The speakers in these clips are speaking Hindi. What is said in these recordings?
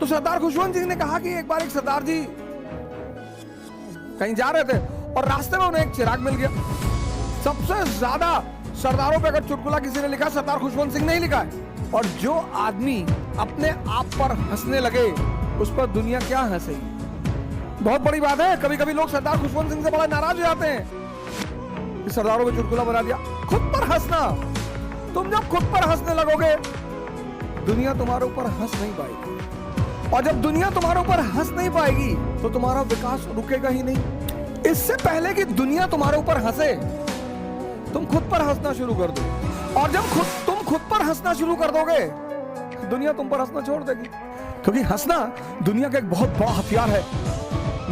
तो सरदार खुशवंत सिंह ने कहा कि एक बार एक सरदार जी कहीं जा रहे थे और रास्ते में उन्हें एक चिराग मिल गया। सबसे ज्यादा सरदारों पे अगर चुटकुला किसी ने लिखा, सरदार खुशवंत सिंह ने ही लिखा है। और जो आदमी अपने आप पर हंसने लगे उस पर दुनिया क्या हंसेगी। बहुत बड़ी बात है। कभी कभी लोग सरदार खुशवंत सिंह से बड़ा नाराज हो जाते हैं कि सरदारों पे चुटकुला बना दिया। खुद पर हंसना, तुम जब खुद पर हंसने लगोगे दुनिया तुम्हारे ऊपर हंस नहीं पाएगी, और जब दुनिया तुम्हारे ऊपर हंस नहीं पाएगी तो तुम्हारा विकास रुकेगा ही नहीं। इससे पहले कि दुनिया तुम्हारे ऊपर हंसे तुम खुद पर हंसना शुरू कर दो, और जब तुम खुद पर हंसना शुरू कर दोगे दुनिया तुम पर हंसना छोड़ देगी। क्योंकि हंसना दुनिया का एक बहुत बड़ा हथियार है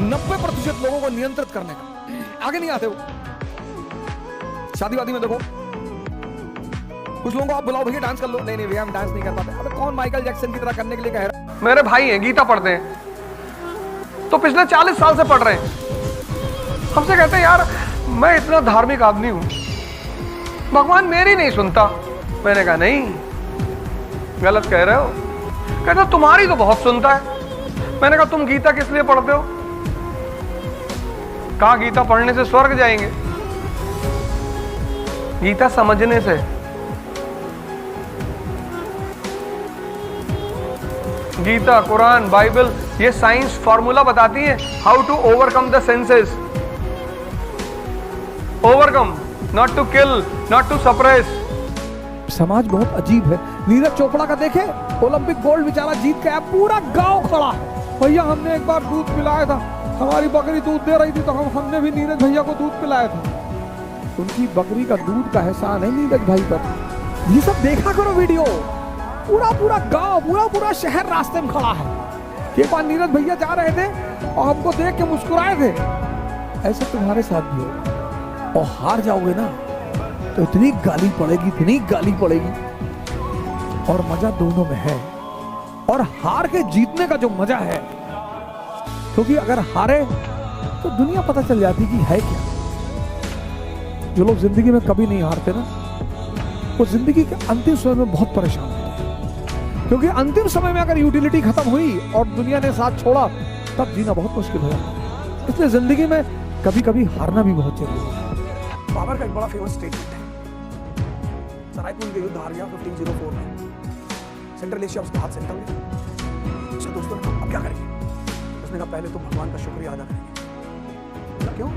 90% लोगों को नियंत्रित करने का। आगे नहीं आते वो। शादी वादी में देखो, कुछ लोगों को आप बुलाओ भैया डांस कर लो, नहीं नहीं भैया हम डांस नहीं कर पाते। अबे कौन माइकल जैक्सन की तरह करने के लिए कह रहा है? मेरे भाई हैं, गीता पढ़ते हैं, तो पिछले 40 साल से पढ़ रहे हैं। हमसे कहते हैं यार मैं इतना धार्मिक आदमी हूं, भगवान मेरी नहीं सुनता। मैंने कहा नहीं, गलत कह रहे हो। कहता तुम्हारी तो बहुत सुनता है। मैंने कहा तुम गीता किस लिए पढ़ते हो? कहा गीता पढ़ने से स्वर्ग जाएंगे। गीता समझने से। गीता, कुरान, बाइबल ये साइंस फॉर्मूला बताती है how to overcome the senses. Overcome, not to kill, not to suppress. समाज बहुत अजीब है। नीरज चोपड़ा का देखे, ओलंपिक गोल्ड बेचारा जीत के आया, पूरा गांव खड़ा। भैया हमने एक बार दूध पिलाया था, हमारी बकरी दूध दे रही थी तो हमने भी नीरज भैया को दूध पिलाया था। उनकी बकरी का दूध का एहसान है नीरज भाई पर। ये सब देखा करो वीडियो। पूरा गांव, पूरा शहर रास्ते में खड़ा है। एक बार नीरज भैया जा रहे थे और हमको देख के मुस्कुराए थे। ऐसा तुम्हारे साथ भी होगा, और हार जाओगे ना तो इतनी गाली पड़ेगी, और मजा दोनों में है। और हार के जीतने का जो मजा है, क्योंकि अगर हारे तो दुनिया पता चल जाती कि है क्या। जो लोग जिंदगी में कभी नहीं हारते ना, वो जिंदगी के अंतिम समय में बहुत परेशान होते हैं। क्योंकि अंतिम समय में अगर यूटिलिटी खत्म हुई और दुनिया ने साथ छोड़ा, तब जीना बहुत मुश्किल हो जाता है। इसलिए जिंदगी में कभी कभी हारना भी बहुत जरूरी है। बाबर का एक बड़ा फेमस स्टेटमेंट है, सरायपुर के युद्ध हार गया 1504 में, सेंट्रल एशिया उसके हाथ से निकल गया। उसके दोस्तों ने कहा अब क्या करेंगे? उसने कहा पहले तो भगवान का शुक्रिया अदा करेंगे। क्यों?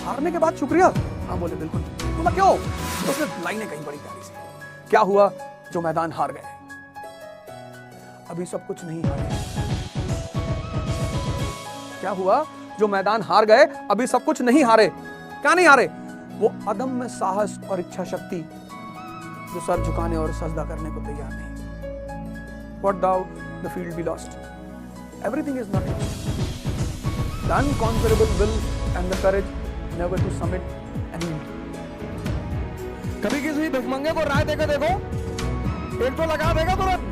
हारने के बाद शुक्रिया? हाँ बोले बिल्कुल। बोला क्यों? तो उसने लाइनें कहीं बड़ी प्यारी सी। क्या हुआ जो मैदान हार गए, अभी सब कुछ नहीं हारे। क्या हुआ जो मैदान हार गए, अभी सब कुछ नहीं हारे। क्या नहीं हारे? वो अदम्य साहस और इच्छा शक्ति जो सर झुकाने और सजदा करने को तैयार नहीं। What thou the field be lost, everything is nothing. The unconquerable will and the courage never to submit and yield. कभी किसी भिखमंगे को राय देकर देखो, एक तो लगा देगा तुरंत।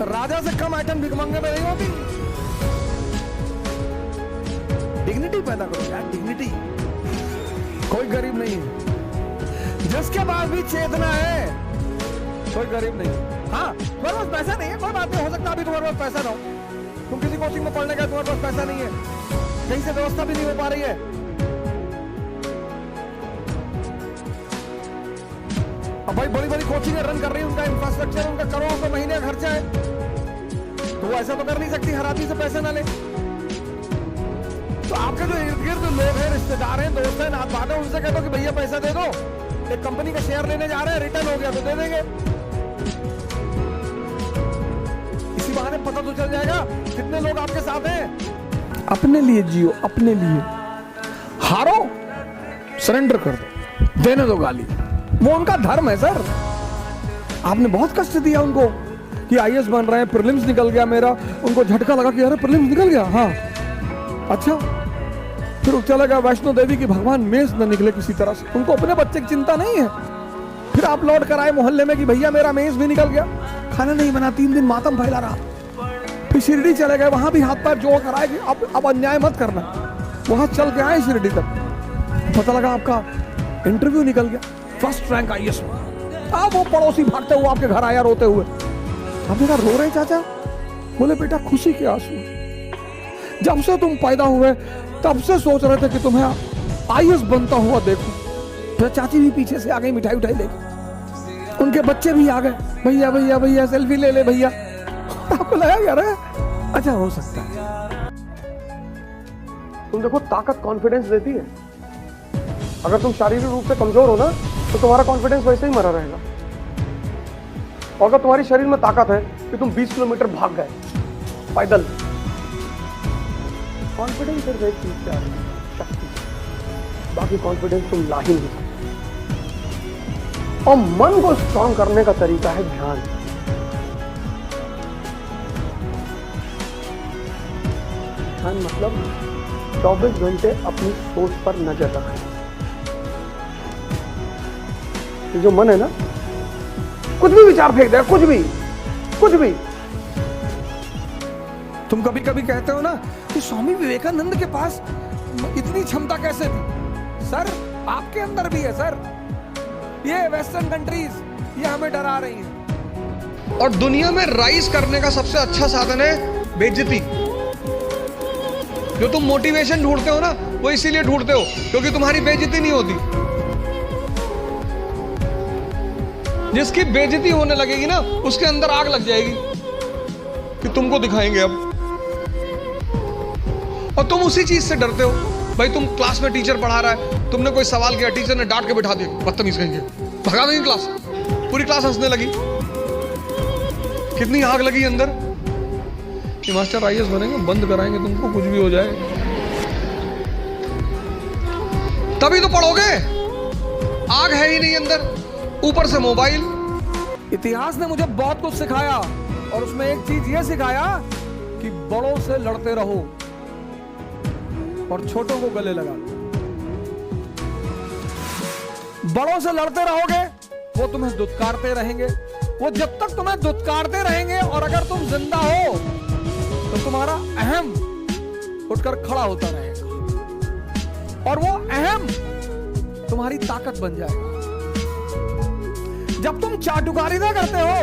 राजा से कम आइटम भिखमंगे में नहीं होती। डिग्निटी पैदा करो यार, डिग्निटी। कोई गरीब नहीं है जिसके पास भी चेतना है, कोई गरीब नहीं। हाँ तुम्हारे पास पैसा नहीं है, कोई बात नहीं, हो सकता अभी तुम्हारे पास पैसा ना हो, तुम किसी कोचिंग में पढ़ने गए, तुम्हारे पास पैसा नहीं है, कहीं से व्यवस्था भी नहीं हो पा रही है। अब भाई बड़ी बड़ी कोचिंग रन कर रही है, उनका इंफ्रास्ट्रक्चर, उनका करोड़ों का महीने का खर्चा है, तो वो ऐसा तो कर नहीं सकती हर आदमी से पैसे ना ले। तो आपके जो इर्द गिर्द लोग हैं, रिश्तेदार हैं, दोस्त हैं, नात बात है, उनसे कह दो कि भैया पैसा दे दो, एक कंपनी का शेयर लेने जा रहे हैं, रिटर्न हो गया तो दे देंगे। इसी बहाने पता तो चल जाएगा कितने लोग आपके साथ हैं। अपने लिए जियो, अपने लिए। हारो सरेंडर कर दो, देने दो गाली, वो उनका धर्म है सर। आपने बहुत कष्ट दिया उनको कि आईएएस बन रहे हैं, प्रीलिम्स निकल गया मेरा, उनको झटका लगा कि अरे प्रीलिम्स निकल गया, हाँ अच्छा, फिर चला गया वैष्णो देवी की भगवान मेष न निकले किसी तरह से। उनको अपने बच्चे की चिंता नहीं है। फिर आप लौट कर आए मोहल्ले में कि भैया मेरा मेष भी निकल गया, खाना नहीं बना, 3 दिन मातम फैला रहा। फिर शिरडी चले गए, वहां भी हाथ पैर जोड़ कर आए कि अब अन्याय मत करना। वहां चल के आए शिरडी तक, पता लगा आपका इंटरव्यू निकल गया, फर्स्ट रैंक आईएएस में। था वो पड़ोसी भागते हुए आपके घर आया रोते हुए। हमने कहा रो रहे चाचा? बोले बेटा खुशी के आंसू, जब से तुम पैदा हुए तब से सोच रहे थे कि तुम्हें आईएएस बनता हुआ देखो। फिर चाची भी पीछे से आ गई मिठाई उठाई लेके, उनके बच्चे भी आ गए, भैया भैया भैया सेल्फी ले ले भैया। आपको लगा यार अच्छा हो सकता है। तुम देखो ताकत कॉन्फिडेंस देती है। अगर तुम शारीरिक रूप से कमजोर हो ना तो तुम्हारा कॉन्फिडेंस वैसे ही मरा रहेगा। और अगर तुम्हारी शरीर में ताकत है कि तुम 20 किलोमीटर भाग गए पैदल, कॉन्फिडेंस सिर्फ एक चीज से आ रही है, शक्ति। बाकी कॉन्फिडेंस तुम ला ही नहीं सकते। और मन को स्ट्रॉन्ग करने का तरीका है ध्यान। ध्यान मतलब 24 घंटे अपनी सोच पर नजर रखें। जो मन है ना, कुछ भी विचार फेंक देगा, कुछ भी। तुम कभी कभी कहते हो ना कि स्वामी विवेकानंद के पास इतनी क्षमता कैसे थी? सर आपके अंदर भी है सर। ये वेस्टर्न कंट्रीज ये हमें डरा रही हैं। और दुनिया में राइज करने का सबसे अच्छा साधन है बेइज्जती। जो तुम मोटिवेशन ढूंढते हो ना वो इसीलिए ढूंढते हो क्योंकि तुम्हारी बेइज्जती नहीं होती। जिसकी बेइज्जती होने लगेगी ना उसके अंदर आग लग जाएगी कि तुमको दिखाएंगे अब। और तुम उसी चीज से डरते हो। भाई तुम क्लास में टीचर पढ़ा रहा है, तुमने कोई सवाल किया, टीचर ने डांट के बिठा दिया, बदतमीज कहेंगे, भगा देंगे क्लास। पूरी क्लास हंसने लगी। कितनी आग लगी अंदर कि मास्टर आईएएस बनेंगे, बंद कराएंगे तुमको, कुछ भी हो जाए। तभी तो पढ़ोगे, आग है ही नहीं अंदर, ऊपर से मोबाइल। इतिहास ने मुझे बहुत कुछ सिखाया और उसमें एक चीज यह सिखाया कि बड़ों से लड़ते रहो और छोटों को गले लगा लो। बड़ों से लड़ते रहोगे वो तुम्हें दुत्कारते रहेंगे। वो जब तक तुम्हें दुत्कारते रहेंगे और अगर तुम जिंदा हो तो तुम्हारा अहम उठकर खड़ा होता रहेगा और वो अहम तुम्हारी ताकत बन जाएगा। जब तुम चाटुकारिता करते हो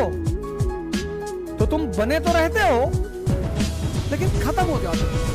तो तुम बने तो रहते हो लेकिन खत्म हो जाते हो।